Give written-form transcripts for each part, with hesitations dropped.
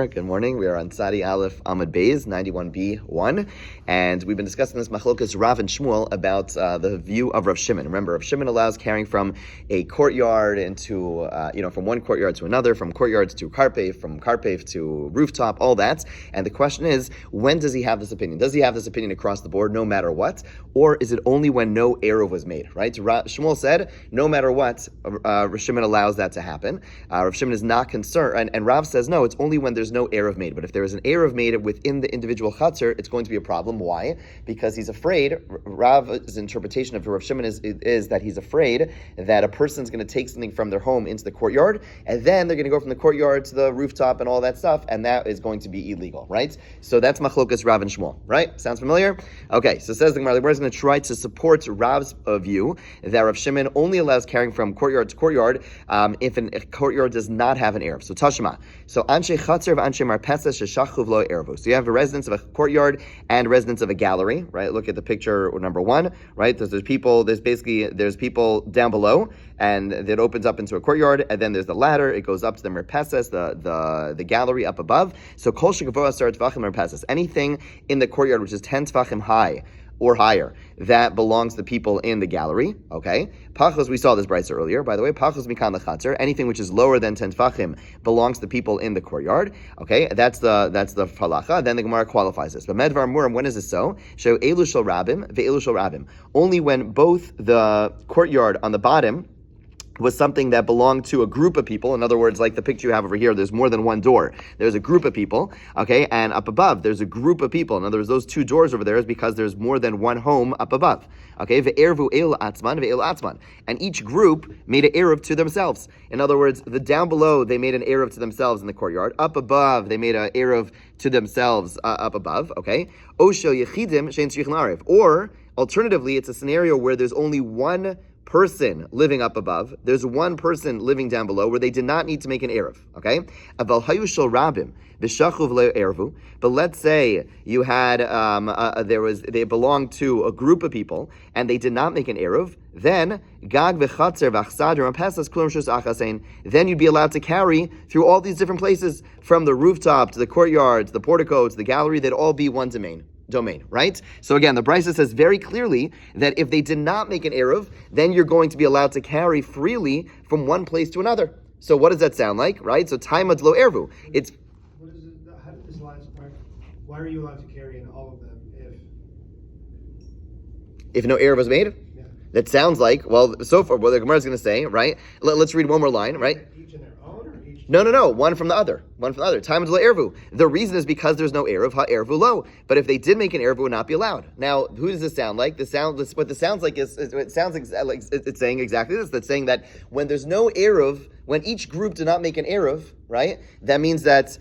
there. Good morning. We are on Tzadi Aleph Amud Beis 91b1, and we've been discussing this machlokas Rav and Shmuel about the view of Rav Shimon. Remember, Rav Shimon allows carrying from a courtyard into, from one courtyard to another, from courtyards to karpef, from karpef to rooftop, all that. And the question is, when does he have this opinion? Does he have this opinion across the board, no matter what, or is it only when no eruv was made? Right? Shmuel said, no matter what, Rav Shimon allows that to happen. Rav Shimon is not concerned, and Rav says no, it's only when there's no eruv made. But if there is an eruv made within the individual chutzner, it's going to be a problem. Why? Because he's afraid. Rav's interpretation of Rav Shimon is that he's afraid that a person's going to take something from their home into the courtyard, and then they're going to go from the courtyard to the rooftop and all that stuff, and that is going to be illegal, right? So that's machlokas Rav and Shmuel, right? Sounds familiar? Okay, so says the Gemara, we're going to try to support Rav's view that Rav Shimon only allows carrying from courtyard to courtyard if a courtyard does not have an eruv. So Tashma. So Anshe Chatzar of Anshe Marpesa Sheshachuv Lo Eruvu. So you have a residence of a courtyard and residence of a gallery, right? Look at the picture number one, right? There's people down below, and it opens up into a courtyard, and then there's the ladder. It goes up to the Marpesas, the gallery up above. So Kol Shegavoa Asar Tvachim Marpesas. Anything in the courtyard which is 10 Tvachim high or higher, that belongs to the people in the gallery, okay? Pachos, we saw this brisa earlier, by the way, Pachos mikan lechatzar, anything which is lower than 10 tfachim belongs to the people in the courtyard, okay? That's the halacha. Then the Gemara qualifies this. But medvar murim, when is this so? Show elu shel rabim, ve'elu shel rabim. Only when both the courtyard on the bottom was something that belonged to a group of people. In other words, like the picture you have over here, there's more than one door. There's a group of people, okay? And up above, there's a group of people. In other words, those two doors over there is because there's more than one home up above, okay? Ve'ervu el atzman, ve'el atzman. And each group made an eruv to themselves. In other words, the down below, they made an eruv to themselves in the courtyard. Up above, they made an eruv to themselves up above, okay? Oshel yechidim shein tzrichin arev. Or, alternatively, it's a scenario where there's only one person living up above, there's one person living down below where they did not need to make an eruv, okay? Aval hayu shel rabim v'shachuv lo eruvu. But let's say you had they belonged to a group of people and they did not make an eruv. Then gag v'chatzer v'achsad rampesas kulam shus achasein. Then you'd be allowed to carry through all these different places, from the rooftop to the courtyard to the portico to the gallery. They'd all be one domain, right? So again, the Brisa says very clearly that if they did not make an eruv, then you're going to be allowed to carry freely from one place to another. So what does that sound like, right? So taimad lo eruv. It's what is it? How did this line spark? Why are you allowed to carry in all of them if no eruv was made? Yeah. That sounds like, well, so far, what the Gemara is going to say, right? Let's read one more line, right? Each in their own, or each? No. One from the other. Time lo eruv. The reason is because there's no eruv. Ha eruv lo. But if they did make an eruv, it would not be allowed. Now, who does this sound like? What this sounds like is it sounds like it's saying exactly this. That's saying that when there's no eruv, when each group did not make an eruv, right? That means that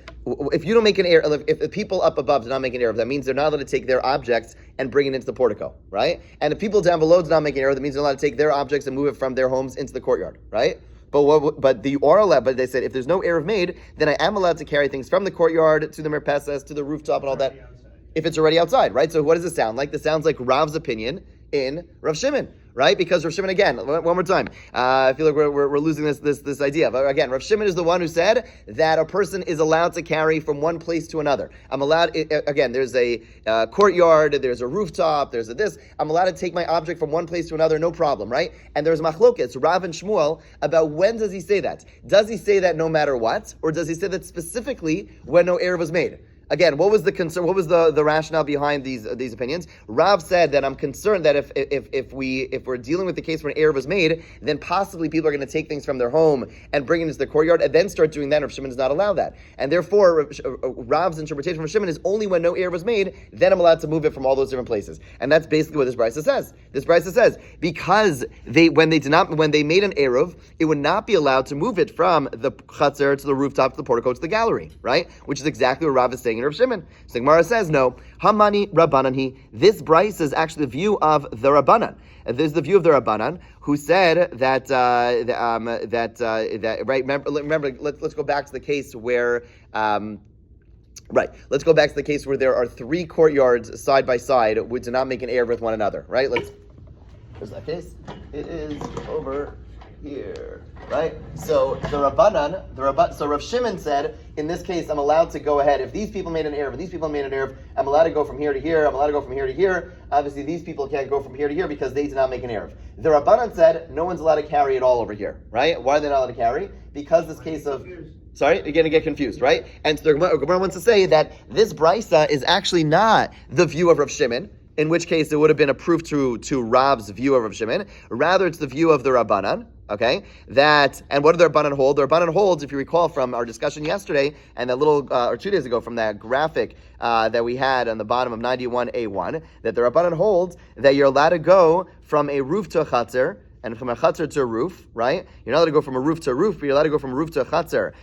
if you don't make an eruv, if the people up above did not make an eruv, that means they're not allowed to take their objects and bring it into the portico, right? And if people down below did not make an eruv, that means they're allowed to take their objects and move it from their homes into the courtyard, right? But you are allowed. But they said if there's no eruv made, then I am allowed to carry things from the courtyard to the merpesas to the rooftop and all that. If it's already outside, right? So what does it sound like? This sounds like Rav's opinion in Rav Shimon, right? Because Rav Shimon, again, one more time, I feel like we're losing this idea. But again, Rav Shimon is the one who said that a person is allowed to carry from one place to another. I'm allowed, again, there's a courtyard, there's a rooftop, there's this. I'm allowed to take my object from one place to another, no problem, right? And there's machlokes, Rav and Shmuel, about when does he say that? Does he say that no matter what? Or does he say that specifically when no eruv was made? Again, what was the concern? What was the rationale behind these opinions? Rav said that I'm concerned that if we're dealing with the case where an eruv was made, then possibly people are going to take things from their home and bring it into the courtyard and then start doing that. Rav Shimon does not allow that, and therefore Rav's interpretation of Shimon is only when no eruv was made, then I'm allowed to move it from all those different places, and that's basically what this brisa says. This brisa says because when they made an eruv, it would not be allowed to move it from the chutzner to the rooftop to the portico to the gallery, right? Which is exactly what Rav is saying in Rav Shimon. So the Gemara says, no, Hamani Rabbanan. This brisa is actually the view of the Rabbanan. This is the view of the Rabbanan who said that right. Remember. Let's go back to the case where. Right. Let's go back to the case where there are three courtyards side by side which do not make an eruv with one another. Right. Where's that case? It is over here, right? So so Rav Shimon said, in this case, I'm allowed to go ahead. If these people made an Eruv and these people made an Eruv, I'm allowed to go from here to here. I'm allowed to go from here to here. Obviously, these people can't go from here to here because they did not make an Eruv. The Rabbanan said, no one's allowed to carry it all over here, right? Why are they not allowed to carry? Because this case of... Sorry, you're going to get confused, right? And so the Gemara wants to say that this brisa is actually not the view of Rav Shimon, in which case it would have been a proof to Rav's view of Rav Shimon. Rather, it's the view of the Rabbanan, okay? And what do the Rabbanan hold? The Rabbanan holds, if you recall from our discussion yesterday, and that little, or 2 days ago, from that graphic that we had on the bottom of 91A1, that the Rabbanan holds that you're allowed to go from a roof to a chatzar, and from a chatzar to a roof, right? You're not allowed to go from a roof to a roof, but you're allowed to go from a roof to a chatzar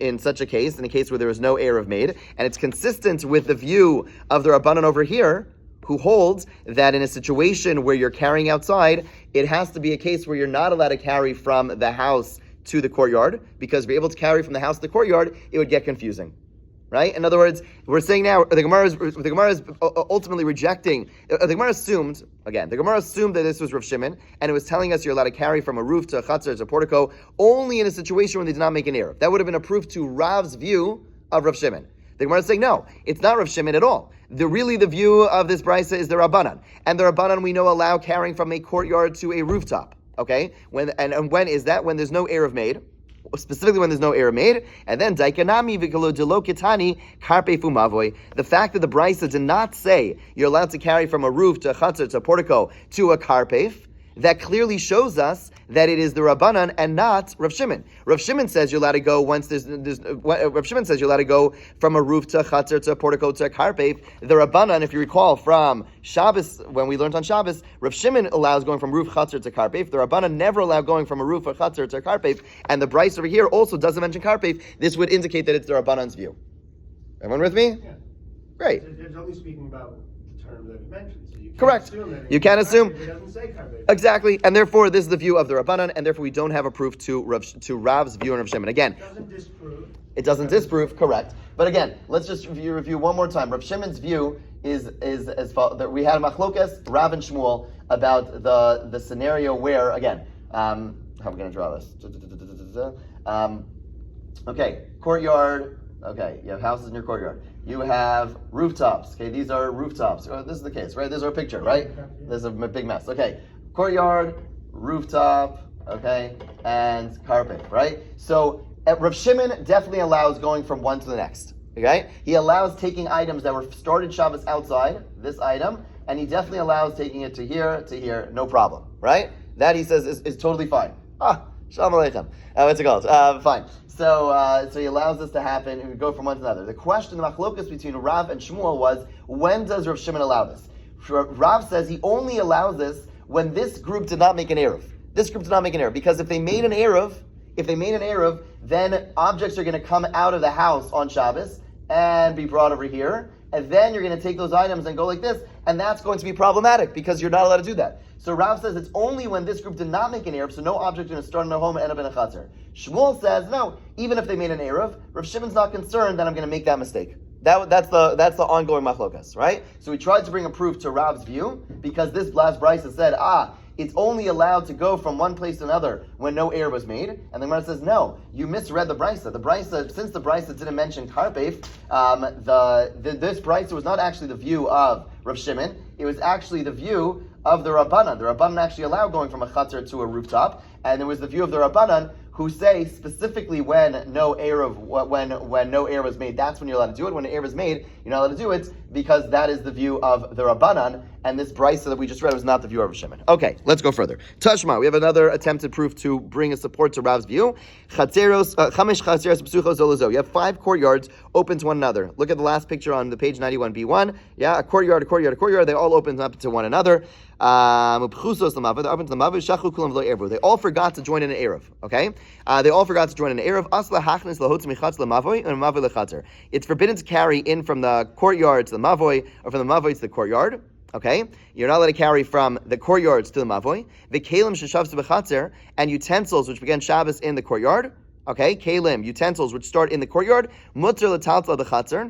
in such a case, in a case where there is no Eruv made. And it's consistent with the view of the Rabbanan over here, who holds that in a situation where you're carrying outside, it has to be a case where you're not allowed to carry from the house to the courtyard, because if you're able to carry from the house to the courtyard, it would get confusing. Right? In other words, we're saying now the Gemara is ultimately rejecting. The Gemara assumed that this was Rav Shimon, and it was telling us you're allowed to carry from a roof to a chatzar to a portico only in a situation when they did not make an Eruv. That would have been a proof to Rav's view of Rav Shimon. The Gemara is saying no, it's not Rav Shimon at all. The view of this brisa is the Rabbanan, and the Rabbanan we know allow carrying from a courtyard to a rooftop. Okay, when is that? When there's no Eruv made. Specifically when there's no Eruv made, and then Daikanami Vikalo Delo Kitani Karpe Fumavoy. The fact that the Brisa did not say you're allowed to carry from a roof to a chatzar to a portico to a karpef, that clearly shows us that it is the Rabbanan and not Rav Shimon. Rav Shimon says you're allowed to go Rav Shimon says you're allowed to go from a roof to a chatzar to a portico to a karpef. The Rabbanan, if you recall from Shabbos, when we learned on Shabbos, Rav Shimon allows going from roof chatzar to karpef. The Rabbanan never allow going from a roof or chatzar to a karpef. And the Bryce over here also doesn't mention karpef. This would indicate that it's the Rabbanan's view. Everyone with me? Yeah. Great. It's only speaking about the term that it mentions. So you can't Correct. You can't assume. It doesn't say karpef. Exactly, and therefore this is the view of the Rabbanan, and therefore we don't have a proof to Rav's view and Rav Shimon. Again, it doesn't disprove, correct. But again, let's just review one more time. Rav Shimon's view is as follows. That we had a machlokas, Rav and Shmuel, about the scenario where, again, how are we going to draw this? Okay, courtyard. Okay, you have houses in your courtyard. You have rooftops. Okay, these are rooftops. Oh, this is the case, right? This is our picture, right? This is a big mess. Okay, courtyard, rooftop, okay, and carpet, right? So Rav Shimon definitely allows going from one to the next. Okay, he allows taking items that were started Shabbos outside, this item, and he definitely allows taking it to here, no problem, right? That he says is totally fine. Shalom Aleichem. What's it called? Fine. So he allows this to happen, and we go from one to another. The question, the machlokas between Rav and Shmuel was, when does Rav Shimon allow this? Rav says he only allows this when this group did not make an Eruv. This group did not make an Eruv, because if they made an Eruv, then objects are going to come out of the house on Shabbos and be brought over here, and then you're going to take those items and go like this, and that's going to be problematic because you're not allowed to do that. So Rav says it's only when this group did not make an Eruv, so no object is going to start in their home and end up in a chatzar. Shmuel says, no, even if they made an Eruv, Rav Shimon's not concerned that I'm going to make that mistake. That's the ongoing machlokas, right? So we tried to bring a proof to Rav's view, because this last brisa said, it's only allowed to go from one place to another when no Eruv was made. And the Gemara says, no, you misread the brisa. The brisa, since the brisa didn't mention karpef, this brisa was not actually the view of Rav Shimon. It was actually the view of the Rabbanan. The Rabbanan actually allowed going from a chatzar to a rooftop, and it was the view of the Rabbanan who say specifically when no Eruv was made, that's when you're allowed to do it. When an Eruv is made, you're not allowed to do it, because that is the view of the Rabbanan, and this brisa that we just read was not the view of Shimon. Okay, let's go further. Tashma, we have another attempted proof to bring a support to Rav's view. Chamesh chatzeros b'suchos zolozo. You have 5 courtyards open to one another. Look at the last picture on the page 91b1. Yeah, a courtyard. They all open up to one another. They all forgot to join in an Eruv. Okay, they all forgot to join in an Eruv. It's forbidden to carry in from the courtyard to the mavoy, or from the mavoy to the courtyard. Okay, you're not allowed to carry from the courtyards to the mavoy. The kalim sheshavs bechatzer, and utensils which begin Shabbos in the courtyard. Okay, kalim, utensils which start in the courtyard. Mutter l'taltla the chatzer.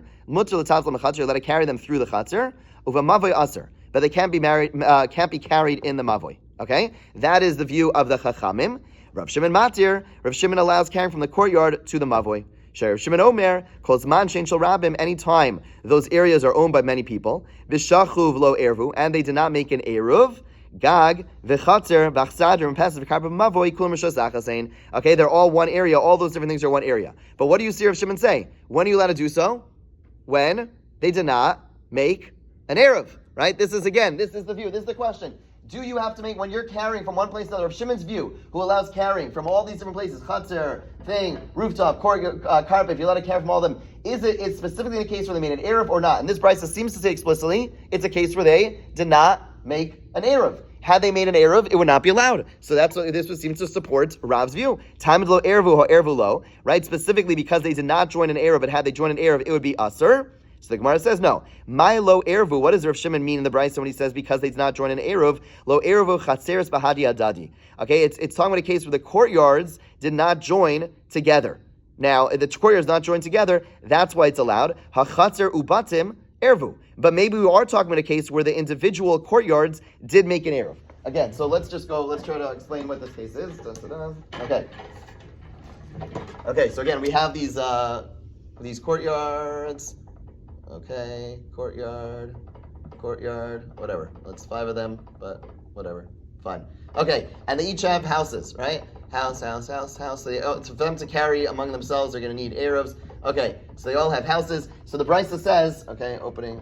You're allowed to carry them through the chatzer. Uva mavoy aser. But they can't be carried in the mavoy. Okay, that is the view of the Chachamim. Rav Shimon Matir, Rav Shimon allows carrying from the courtyard to the Mavoi. Rav Shimon Omer calls man shein shel rabim anytime those areas are owned by many people. V'shachuv lo ervu, and they did not make an eruv. Gag v'chatzer v'achsadr and pesach v'karba mavoi kulam rishos achasein. Okay, they're all one area. All those different things are one area. But what do you see Rav Shimon say? When are you allowed to do so? When they did not make an eruv. Right? This is the view. This is the question. Do you have to make, when you're carrying from one place to another, Rav Shimon's view, who allows carrying from all these different places, chatzir, thing, rooftop, carpet, if you're allowed to carry from all of them, is it specifically in a case where they made an eruv or not? And this Brisa seems to say explicitly, it's a case where they did not make an eruv. Had they made an eruv, it would not be allowed. So that's what this would seem to support Rav's view. Time lo eruv ho eruv lo, right? Specifically because they did not join an eruv, but had they joined an eruv, it would be asur. So the Gemara says no. My lo ervu. What does Rav Shimon mean in the Brisa when he says because they did not join an eruv? Lo ervu chatzeres bahadi adadi. Okay, it's talking about a case where the courtyards did not join together. Now the courtyards not joined together. That's why it's allowed. Hachatzer ubatim ervu. But maybe we are talking about a case where the individual courtyards did make an eruv. Again, so let's try to explain what this case is. Okay. So again, we have these courtyards. Okay, courtyard, whatever. That's 5 of them, but whatever. Fine. Okay, and they each have houses, right? House. For them to carry among themselves, they're going to need eruvs. Okay, so they all have houses. So the Brisa says, okay, opening.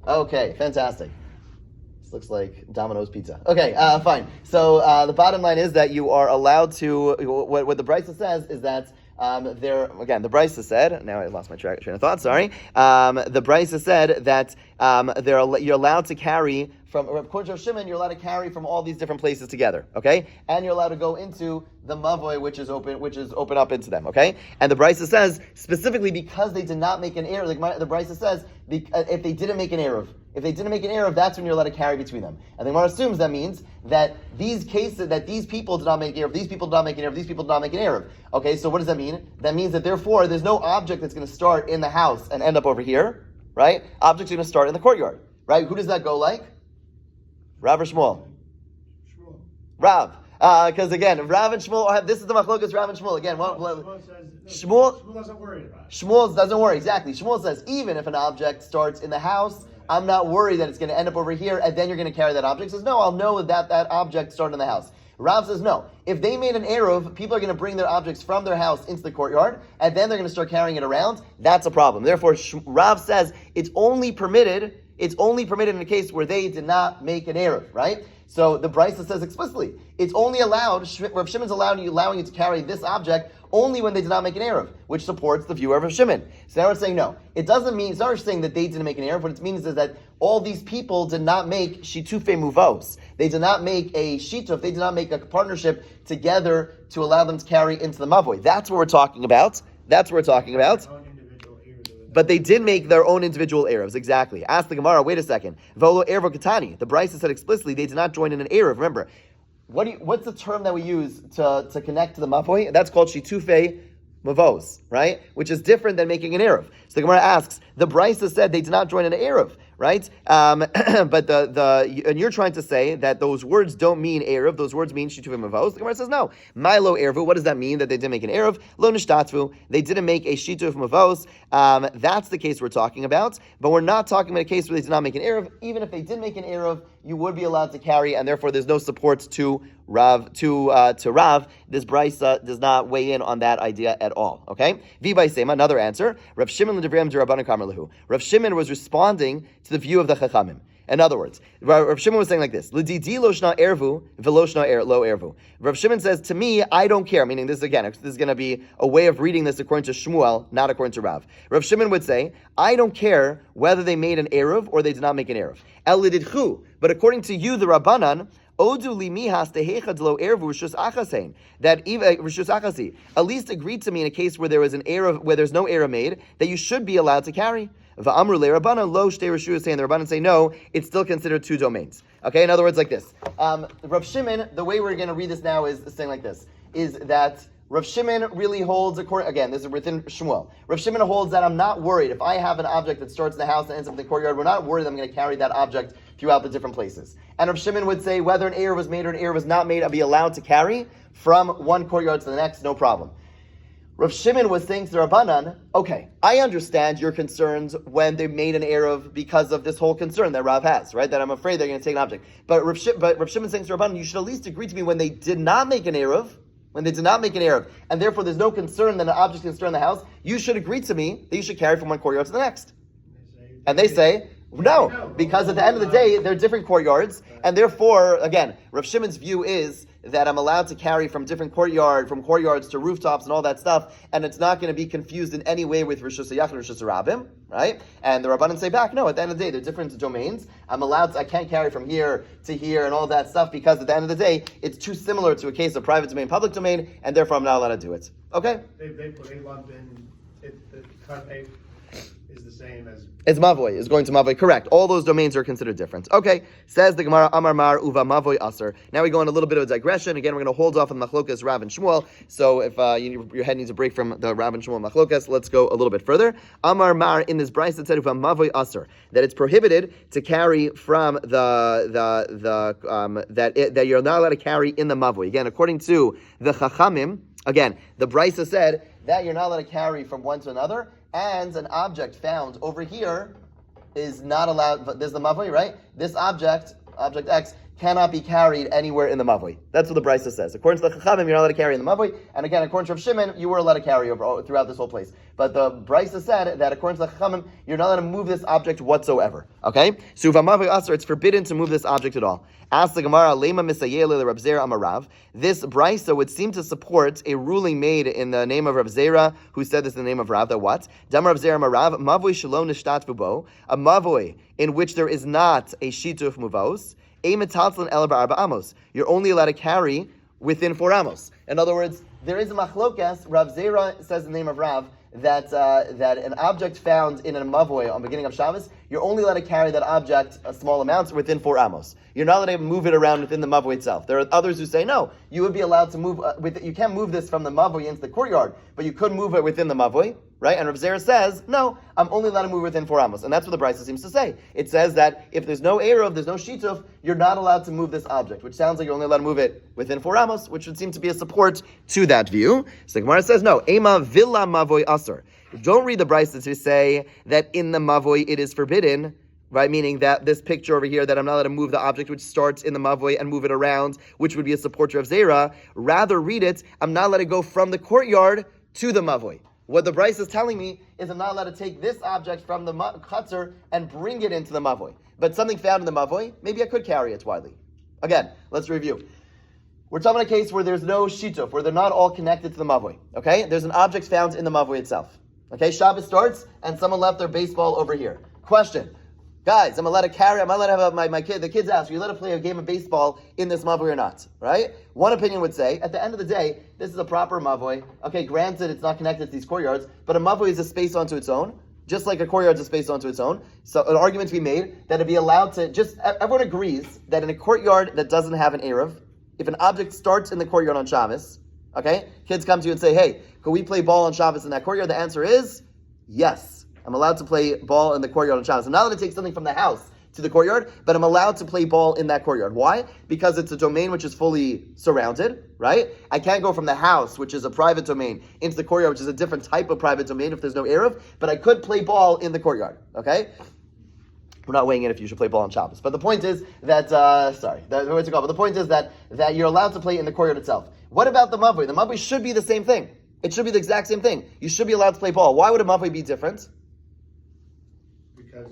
Okay, fantastic. This looks like Domino's Pizza. Okay, fine. So the bottom line is that you are allowed to, what the Brisa says is that the Brisa said, now I lost my train of thought, sorry. The Brisa said that you're allowed to carry from, according to Rav Shimon, you're allowed to carry from all these different places together, okay? And you're allowed to go into the mavoi, which is open up into them, okay? And the Brisa says, specifically because they did not make an eruv, like the Brisa says, if they didn't make an eruv, that's when you're allowed to carry between them. And the Gemara assumes that means that these cases, that these people did not make an eruv, these people did not make an eruv, these people did not make an eruv. Okay, so what does that mean? That means that therefore there's no object that's going to start in the house and end up over here, right? Objects are going to start in the courtyard, right? Who does that go like? Rav or Shmuel? Rav. Because again, Rav and Shmuel this is the machlokas Rav and Shmuel. Again, Shmuel doesn't worry about it. Shmuel doesn't worry, exactly. Shmuel says, even if an object starts in the house, I'm not worried that it's going to end up over here, and then you're going to carry that object. He says, no, I'll know that object started in the house. Rav says, no. If they made an eruv, people are going to bring their objects from their house into the courtyard, and then they're going to start carrying it around. That's a problem. Therefore, Rav says it's only permitted in a case where they did not make an eruv, right? So the Brisa says explicitly, it's only allowed, Rav Shimon's allowing you to carry this object only when they did not make an eruv, which supports the view of Rav Shimon. So now we're saying no. It doesn't mean, it's not saying that they didn't make an eruv. What it means is that all these people did not make shitufe muvos. They did not make a shituf, they did not make a partnership together to allow them to carry into the mavoi. That's what we're talking about. But they did make their own individual eruvs, exactly. Ask the Gemara, wait a second. Volo eruv katani. The Brisa said explicitly they did not join in an eruv. Remember, what's the term that we use to connect to the mavoi? That's called shitufe mavos, right? Which is different than making an eruv. So the Gemara asks, the Brisa said they did not join in an eruv, right? But and you're trying to say that those words don't mean eruv, those words mean shitufe mavos. The Gemara says no. Milo eruv, what does that mean that they didn't make an eruv? Lo nishtatvu, they didn't make a shitufe mavos. That's the case we're talking about, but we're not talking about a case where they did not make an eruv. Even if they did make an eruv, you would be allowed to carry, and therefore there's no support to Rav. This Brisa does not weigh in on that idea at all. Okay? V'bay Sema, another answer. Rav Shimon l'devrayim d'Rabbanan Kamar lahu. Rav Shimon was responding to the view of the Chachamim. In other words, Rav Shimon was saying like this: L'didi lo shna ervu v'lo shna lo ervu. Rav Shimon says, to me, I don't care. Meaning, this is going to be a way of reading this according to Shmuel, not according to Rav. Rav Shimon would say, I don't care whether they made an eruv or they did not make an eruv. El lididchu, but according to you, the Rabbanan, Odu limihas tehechad lo ervu rishus achasein. That even rishus achasi, at least agreed to me in a case where there was an eruv, where there's no eruv made, that you should be allowed to carry. Va'amru le Rabbanan lo shtei rishus, saying the Rabbanan say no, it's still considered 2 domains. Okay, in other words, like this. Rav Shimon, the way we're going to read this now is saying like this: is that Rav Shimon really holds, again, this is within Shmuel. Rav Shimon holds that I'm not worried. If I have an object that starts in the house and ends up in the courtyard, we're not worried that I'm going to carry that object throughout the different places. And Rav Shimon would say whether an Eruv was made or an Eruv was not made, I'll be allowed to carry from one courtyard to the next, no problem. Rav Shimon was saying to the Rabbanan, okay, I understand your concerns when they made an Eruv because of this whole concern that Rav has, right? That I'm afraid they're going to take an object. But Rav Shimon saying to the Rabbanan, you should at least agree to me when they did not make an Eruv, and therefore there's no concern that an object can stir in the house, you should agree to me that you should carry from one courtyard to the next. And they say, no, because at the end of the day, they're different courtyards, and therefore, again, Rav Shimon's view is that I'm allowed to carry from different courtyards to rooftops and all that stuff, and it's not going to be confused in any way with Rosh Hashanah and Rosh Hashanah, right? And the Rabbanan say back, no, at the end of the day, they're different domains. I can't carry from here to here and all that stuff because at the end of the day, it's too similar to a case of private domain, public domain, and therefore I'm not allowed to do it. Okay? They lump in, the cut A is the same as... It's Mavoy, is going to Mavoy, correct. All those domains are considered different. Okay, says the Gemara, Amar Mar Uva Mavoy Aser. Now we go on a little bit of a digression. Again, we're going to hold off on Machlokas, Rav and Shmuel. So if your head needs a break from the Rav and Shmuel Machlokas, let's go a little bit further. Amar Mar, in this Bryce, it said Uva Mavoy Aser, that it's prohibited to carry from that you're not allowed to carry in the Mavoy. Again, according to the Chachamim, again, the Bryce said that you're not allowed to carry from one to another, and an object found over here is not allowed, but there's the mavoi, right? This object X, cannot be carried anywhere in the mavoi. That's what the Brisa says. According to the Chachamim, you're not allowed to carry in the mavoi, and again, according to Rav Shimon, you were allowed to carry throughout this whole place. But the Brisa said that according to the Chachamim, you're not allowed to move this object whatsoever. Okay? So if a mavoi aser, it's forbidden to move this object at all. Ask the Gemara, Lema Misayele le Rab Zera Amarav. This Brisa would seem to support a ruling made in the name of Rab Zera, who said this in the name of Rav, that what? Dam Rab Zera Amarav, Mavoi Shalom Nishtat Vubo, a Mavoi in which there is not a Shituf Muvos, you're only allowed to carry within 4 amos. In other words, there is a machlokas. Rav Zera says in the name of Rav that an object found in a mavoi on beginning of Shabbos, you're only allowed to carry that object a small amount within 4 amos. You're not allowed to move it around within the mavoi itself. There are others who say no, you would be allowed to move you can't move this from the mavoi into the courtyard, but you could move it within the mavoi, right? And Rav Zera says no, I'm only allowed to move within 4 amos, and that's what the Brisa seems to say. It says that if there's no eruv, there's no shituf, you're not allowed to move this object, which sounds like you're only allowed to move it within 4 amos, which would seem to be a support to that view. So the Gemara says no, ema villa mavoi asur. Don't read the Brisa to say that in the mavoi it is forbidden, right? Meaning that this picture over here, that I'm not allowed to move the object which starts in the mavoi and move it around, which would be a support of Zera. Rather read it, I'm not allowed to go from the courtyard to the mavoi. What the Brisa is telling me is I'm not allowed to take this object from the chutzner and bring it into the mavoi. But something found in the mavoi, maybe I could carry it widely. Again, let's review. We're talking about a case where there's no shituf, where they're not all connected to the mavoi. Okay? There's an object found in the mavoi itself. Okay? Shabbos starts, and someone left their baseball over here. Question. Guys, I'm allowed to have the kids ask, are you allowed to play a game of baseball in this mavoi or not? Right? One opinion would say, at the end of the day, this is a proper mavoi. Okay, granted, it's not connected to these courtyards, but a mavoi is a space onto its own, just like a courtyard is a space onto its own. So an argument to be made that it'd be allowed to everyone agrees that in a courtyard that doesn't have an eruv, if an object starts in the courtyard on Shabbos, okay, kids come to you and say, hey, could we play ball on Shabbos in that courtyard? The answer is yes. I'm allowed to play ball in the courtyard on Shabbos. I'm not allowed to take something from the house to the courtyard, but I'm allowed to play ball in that courtyard. Why? Because it's a domain which is fully surrounded, right? I can't go from the house, which is a private domain, into the courtyard, which is a different type of private domain if there's no eruv, but I could play ball in the courtyard, okay? We're not weighing in if you should play ball on Shabbos. But the point is that, but the point is that you're allowed to play in the courtyard itself. What about the mavoi? The mavoi should be the same thing. It should be the exact same thing. You should be allowed to play ball. Why would a mavoi be different? Because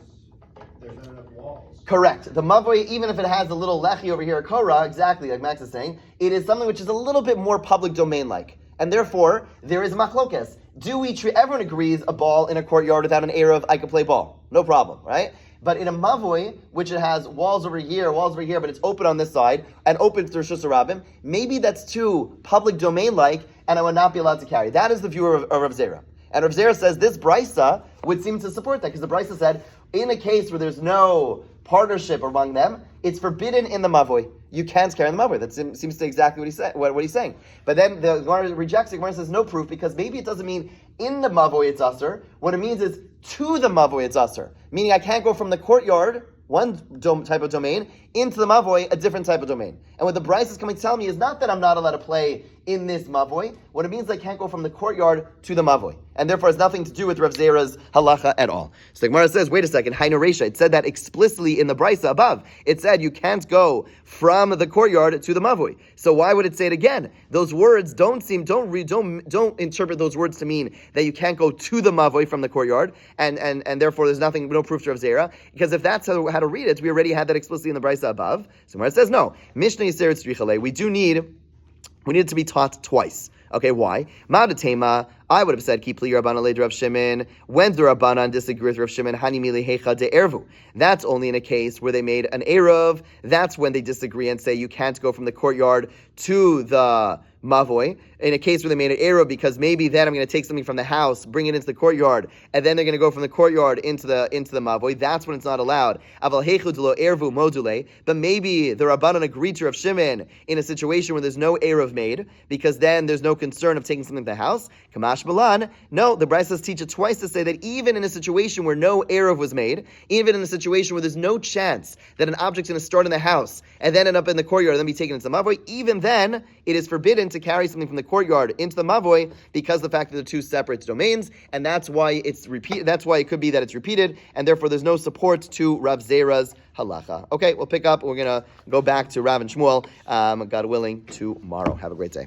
there's not enough walls. Correct. The mavoi, even if it has a little lechi over here, a korah, exactly like Max is saying, it is something which is a little bit more public domain-like. And therefore, there is machlokes. Everyone agrees a ball in a courtyard without an eruv, I could play ball. No problem, right? But in a mavoi, which it has walls over here, but it's open on this side, and open through Shus Rabim, maybe that's too public domain-like, and I would not be allowed to carry. That is the view of Rav Zera. And Rav Zera says this Brisa would seem to support that, because the Brisa said, in a case where there's no partnership among them, it's forbidden in the mavoi. You can't carry in the mavoi. That seems to be exactly what he's saying. But then the Gemara rejects it. The Gemara says no proof because maybe it doesn't mean in the mavoi it's usher. What it means is to the mavoi it's usher. Meaning I can't go from the courtyard, one type of domain, into the mavoi, a different type of domain. And what the Bryce is coming to tell me is not that I'm not allowed to play in this mavoi. What it means is I can't go from the courtyard to the mavoi. And therefore it has nothing to do with Rav Zera's halacha at all. So the Gemara says, wait a second, Hainu Reisha. It said that explicitly in the Bryce above. It said you can't go from the courtyard to the mavoi. So why would it say it again? Those words don't interpret those words to mean that you can't go to the mavoi from the courtyard, and therefore there's no proof to Rav Zera. Because if that's how to read it, we already had that explicitly in the Bryce above. So Gemara says no. Mishnah Yiseret Strichale. We need it to be taught twice. Okay, why? Ma'adatema, I would have said, Ki pli Rabbanan le Rav Shimon. When the Rabbanan disagree with Rav Shimon, Hani mili hecha de ervu. That's only in a case where they made an eruv. That's when they disagree and say you can't go from the courtyard to the mavoi. In a case where they made an eruv because maybe then I'm going to take something from the house, bring it into the courtyard, and then they're going to go from the courtyard into the mavoi. That's when it's not allowed. Aval hechu de lo ervu module. But maybe the Rabbanan agreed to Rav Shimon in a situation where there's no eruv made, because then there's no concern of taking something to the house. Kamash Balan. No, the Braisos teach it twice to say that even in a situation where no eruv was made, even in a situation where there's no chance that an object's going to start in the house and then end up in the courtyard and then be taken into the mavoi, even then it is forbidden to carry something from the courtyard into the mavoi because of the fact that they're two separate domains, and that's why it's repeated. That's why it could be that it's repeated, and therefore there's no support to Rav Zera's halacha. Okay, we'll pick up. We're gonna go back to Rav and Shmuel, God willing, tomorrow. Have a great day.